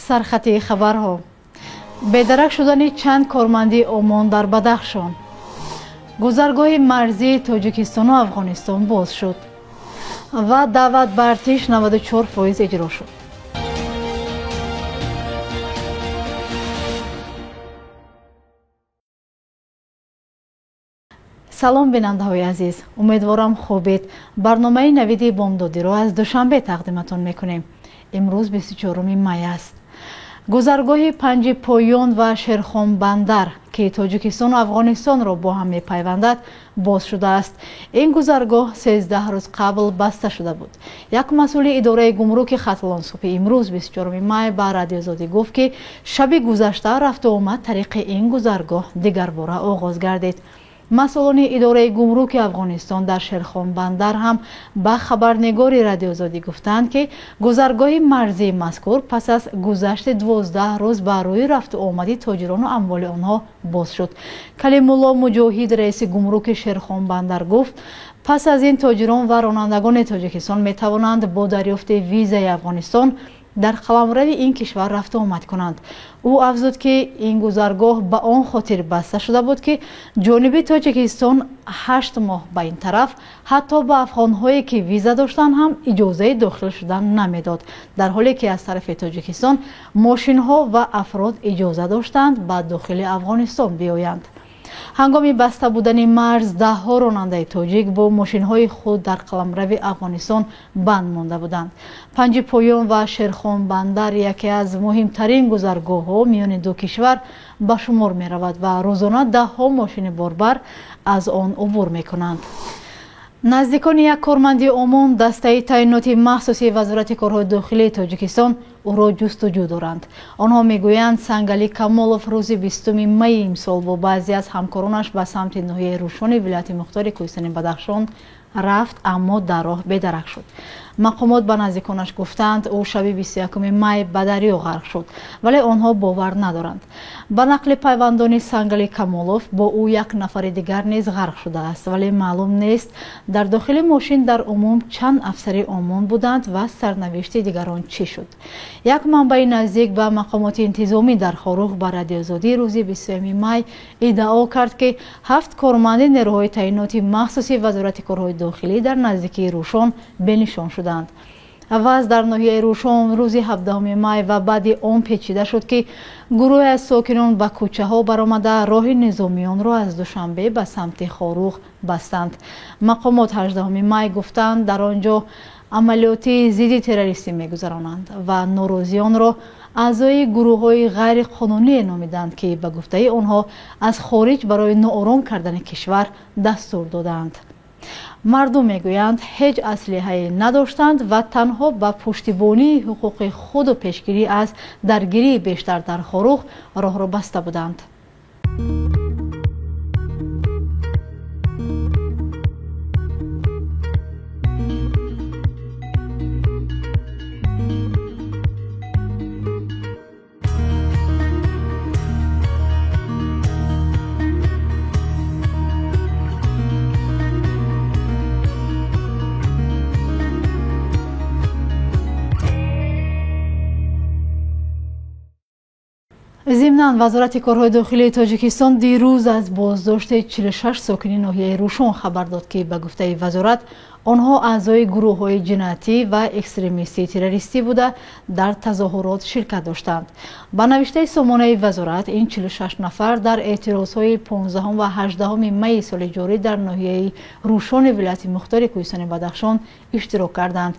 سرخطی خبرها بی‌درک شدن چند کارمندی عمان در بدخشان. گذرگاه مرزی تاجیکستان و افغانستان باز شد و دعوت به ارتش 94% اجرا شد. سلام بیننده‌های عزیز، امیدوارم خوبید. برنامه نوید بامدادی را از دوشنبه تقدیمتان میکنیم. امروز 24 می است. گذرگاه پنج پایان و شیرخان بندر که تاجیکستان و افغانستان را با هم میپیوندد باز شده است. این گذرگاه 13 روز قبل بسته شده بود. یک مسئول اداره گمرک ختلان صبح امروز 24 می به رادیو آزادی گفت که شب گذشته رفت و آمد طریق این گذرگاه دیگر باره آغاز گردید. مسئولان اداره گمرک افغانستان در شیرخان بندر هم به خبرنگار رادیو آزادی گفتند که گذرگاه مرزی مذکور پس از گذشت 12 روز بر روی رفت و آمد تاجران و اموال آنها باز شد. کلیم الله مجاهد رئیس گمرک شیرخان بندر گفت پس از این تاجران و رانندگان تاجیکستان می توانند با دریافت ویزای افغانستان در قلمرو این کشور رفت و آمد کنند. او افزود که این گذرگاه به آن خاطر بسته شده بود که جانب تاجیکستان 8 ماه به این طرف حتی به افغان‌هایی که ویزا داشتند هم اجازه داخل شدن نمیداد، در حالی که از طرف تاجیکستان ماشین‌ها و افراد اجازه داشتند به داخل افغانستان بیایند. هنگام بسته بودن مرز 10 راننده تاجیک با ماشین‌های خود در قلمرو افغانستان بند مانده بودند. پنج پایان و شیرخان بندر یکی از مهمترین گذرگاه‌ها میان دو کشور به شمار می‌رود و روزانه 10 ماشین باربر از آن عبور می‌کنند. نزدیکان یک کارمند عمان دسته تعینات مخصوصی وزارت کارهای داخلی تاجیکستان او را جستجو دارند. آنها میگویند سنگلی کمالوف روز 20 می امسال با بعضی از همکارانش به سمت ناحیه روشن ولایت مختار کوهستان بدخشان رفت اما در راه بی‌درک شد. مقامات به نزدیکانش گفتند او شب 21 می به دریا غرق شد، ولی آنها باور ندارند. به نقل پیوندان سنگلی کمالوف با او یک نفر دیگر نیز غرق شده است، ولی معلوم نیست در داخل ماشین در عموم چند افسر عمان بودند و سرنوشت دیگران چی شد. یک منبع نزدیک به مقامات انتظامی در خاروخ به رادیو آزادی روز 20 می ادعا کرد که 7 کارمند نیروهای تعیناتی مخصوصی وزارت کارهای داخلی در نزدیکی روشن بنشان شدند. عوض در ناحیه روشن روز 17 می و بعد آن پیچیده شد که گروه از ساکنان به کوچه ها برآمده راه نظامیان را از دوشنبه به سمت خاروخ بستند. مقامات 18 می گفتند در آنجا عملیات ضد تروریستی می‌گذرانند و ناراضیان را اعضای گروه‌های غیر قانونی نامیدند که به گفته آنها از خارج برای ناآرام کردن کشور دستور دادند. مردم میگویند هیچ اسلحه‌ای نداشتند و تنها به پشتیبانی حقوق خود و پیشگیری از درگیری بیشتر در خاروخ راه را بسته بودند. ضمناً وزارت کارهای داخلی تاجیکستان دیروز از بازداشت 46 ساکن ناحیه روشن خبر داد که به گفته وزارت آنها اعضای گروه‌های جنایتی و اکستریمیستی تروریستی بوده در تظاهرات شرکت داشتند. با نوشته سامانه وزارت این 46 نفر در اعتراضهای 15 و 18 می سال جاری در ناحیه روشن ولایت مختار کوهستان بدخشان اشتراک کردند.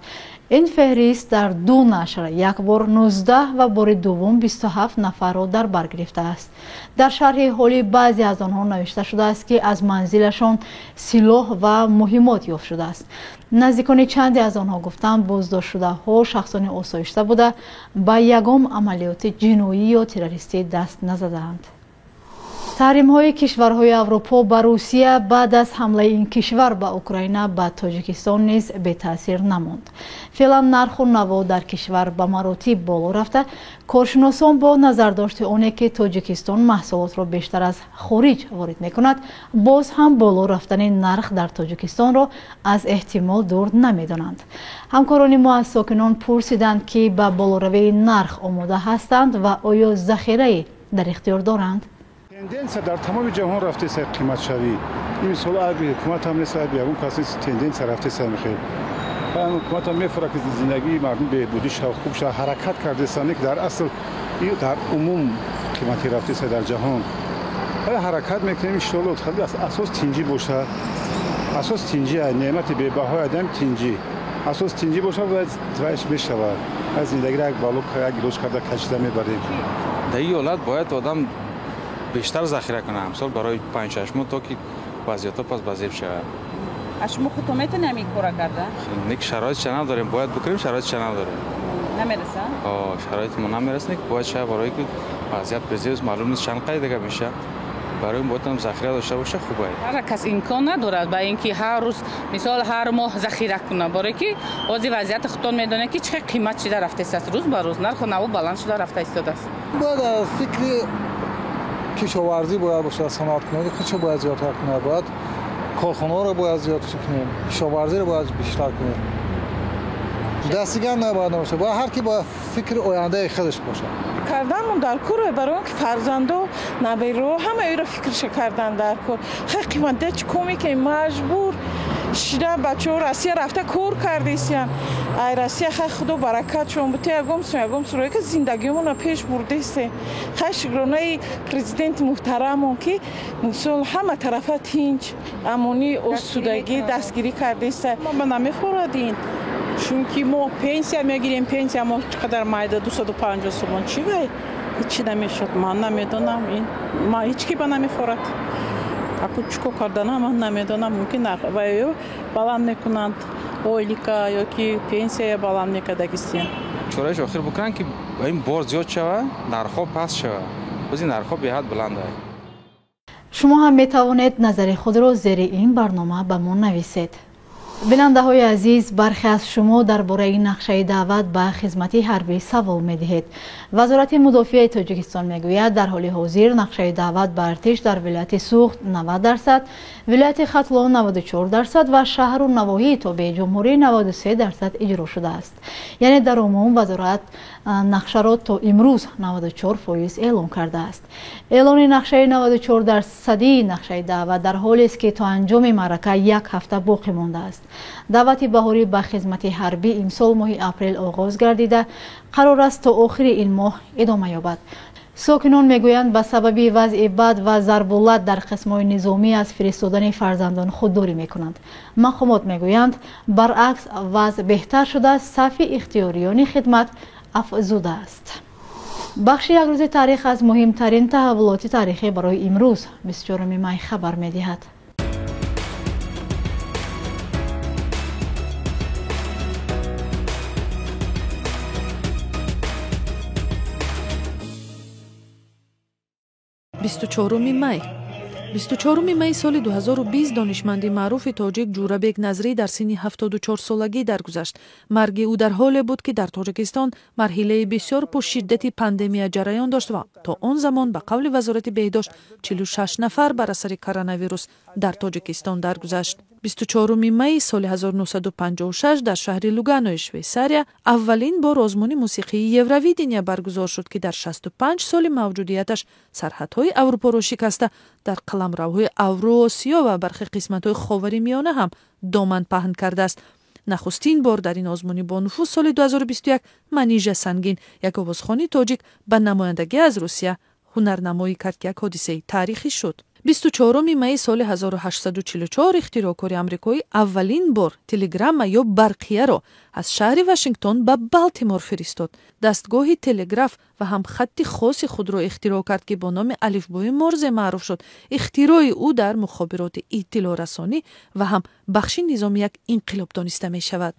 این فهرست در 2 نشر یک بار 19 و بار دوم 27 نفر را در بر گرفته است. در شرح حالی بعضی از آنها نوشته شده است که از منزلشان سلاح و مهمات یافت شده است. نزدیکان چندی از آنها گفتند بازداشت شده ها شخصان آسایشته بوده به یگام عملیات جنایی یا تروریستی دست نزدند. таҳримҳои кишварҳои аврупо ба русия баъд аз ҳамлаи ин кишвар ба украина ба тоҷикистон низ бетаъсир намонд. феълан нарху наво дар кишвар ба маротиб боло рафта, коршиносон бо назардошти оне ки тоҷикистон маҳсулотро бештар аз хориҷ ворид мекунад, боз ҳам боло рафтани нарх дар тоҷикистонро аз эҳтимол дур намедонанд. ҳамкорони мо аз сокинон пурсиданд ки ба болоравии нарх омода ҳастанд ва оё захираи дар ихтиёр доранд. Тенденция дар тамоми ҷаҳон рафтеса қиматшавӣ. Ин сол аби ҳукумат ҳам нест, аби ягон каси тенденция рафтеса мехел. Ҳам ҳукумат ҳам мефура ки зиндагии мардум беҳбудӣ шав, хуб шав, ҳаракат кардеса, не ки дар асл ин дар умум қимати рафтеса дар ҷаҳон. Ҳара ҳаракат мекунем иншоалло хали асос тинҷӣ боша. Асос тинҷӣ ай неъмати бебаҳои адам тинҷӣ. Асос тинҷӣ боша вайш мешавад. Аз зиндагиро як балок як илоҷ карда кашида мебарем. Дар ин ҳолат бояд одам بیشتر ذخیره کنه امسال برای 5-6 ماه تا که وضعیت پس بازیب شود. شما خودتون میتونید همین کارا کرده؟ نیک شرایطش نداریم، باید بکنیم، شرایطش نداریم. نمیرسه؟ شرایط ما نمیرسه، باید شب برای که وضعیت بزرگ معلوم نیست چند قید دیگه میشه. برای این باید هم ذخیره داشته باشه خوبه. هر کس امکان ندارد با اینکه هر روز مثال هر ماه ذخیره کنه، برای که بعضی وضعیت خودتون میدونه که چه قیمت شده رفته است، روز به روز نرخ نو بالانس شده رفته است. باید فکر کشاورزی باید باشه، صنعت‌کنندگی خودش باید زیادتر کنه، باید کارخانه‌ها رو باید زیادتر کنیم، کشاورزی رو باید بیشتر کنیم. دستیگر نباید باشه، باید هر کی باید فکر آینده خودش باشه. کردن در کار برای اینکه فرزندو نبیرو همه ایرا فکرش کردن در کار. خیلی قیمت چه کمی که مجبور شده بچه‌ها روسیه رفته کار کردیسیان. ای روسیه خیلی خدا برکت شون بوده یگم سوی که زندگیمون پیش برده است. خیلی شکرانه پرزیدنت محترمون که مثلا همه طرف تینج امونی آسودگی دستگیری کردیست. ما نمی‌خوردیم. چون که ما پنسیا میگیریم، پنسیا ما چقدر مایده 250 سومون چی وای هیچی نمیشد. من نمیدونم این ما هیچ کی با نمیخورد. اكو چیکو کردن هم نمیدونم ممکن نخواه بالان میکنند اولیکا یا که پنسیا بالان میکردگیستیم. چورایش آخر بکنن که این بار زیاد شود، نرخ‌ها پس شود. بازی نرخ‌ها به حد بلنده. شما هم میتوانید نظر خود را زیر این برنامه به ما نویسید. بیننده‌های عزیز، برخی از شما درباره نقشه دعوت به خدمت حربی سوال می‌دهید. وزارت مدافع تاجیکستان میگوید در حال حاضر نقشه دعوت به ارتش در ولایت سوخت 90%، ولایت ختلان 94% و شهر و نواحی تابع جمهوری 93% اجرا شده است. یعنی در عموم وزارت نقشه را تا امروز 94% اعلام کرده است. اعلان نقشه 94% نقشه دعوت در حالی است که تا انجام معرکه یک هفته باقی مانده است. دعوت بهاری به خدمت حربی امسال ماه اپریل آغاز گردیده، قرار است تا آخر این ماه ادامه یابد. ساکنان میگویند به سبب وضع بد و ضربالت در قسم‌های نظامی از فرستادن فرزندان خودداری میکنند. مقامات میگویند برعکس وضع بهتر شده، صف اختیاریان خدمت افزوده است. بخش یک روز تاریخ از مهمترین تحولات تاریخی برای امروز 24 می خبر میدهد. май 24 май соли 2020 донишманди маъруфи тоҷик Ҷурабек Назрӣ дар синни 74 солагӣ даргузашт. Марги ӯ дар ҳоле буд ки дар Тоҷикистон марҳилаи бисёр пуршиддати пандемия ҷараён дошт ва то он замон ба қавли вазорати беҳдошт 46 нафар бар асари коронавирус дар Тоҷикистон даргузашт. 24 май соли 1956 дар шаҳри Луганои Швейсария аввалин бор озмуни мусиқии Евровидения баргузор шуд ки дар 65 соли мавҷудияташ сарҳадҳои Аврупоро шикаста дар қаламравҳои Авроосиё ва бархи қисматҳои Ховари миёна ҳам доман паҳн кардааст. нахустин бор дар ин озмунӣ бо нуфуз соли 2021 Манижа Сангин, як овозхони тоҷик ба намояндагӣ аз Русия ҳунарнамоӣ кард ки як ҳодисаи таърихӣ шуд. 24 май соли 1844 ихтироъкори амрикоӣ аввалин бор телеграмма ё барқияро аз шаҳри Вашингтон ба Балтимор фиристод. дастгоҳи телеграф ва ҳам хатти хоси худро ихтироъ кард ки бо номи алифбои Морзе маъруф шуд. ихтирои ӯ дар мухобироти иттилоърасонӣ ва ҳам бахши низоми як инқилоб дониста мешавад.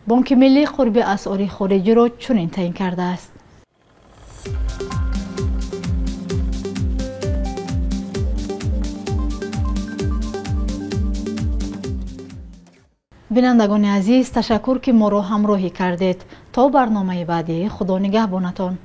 بانک ملی قرب اسعار خارجی را چنین تعیین کرده است. بینندگان عزیز، تشکر که ما را همراهی کردید. تا برنامه بعدی، خدا نگهبانتان.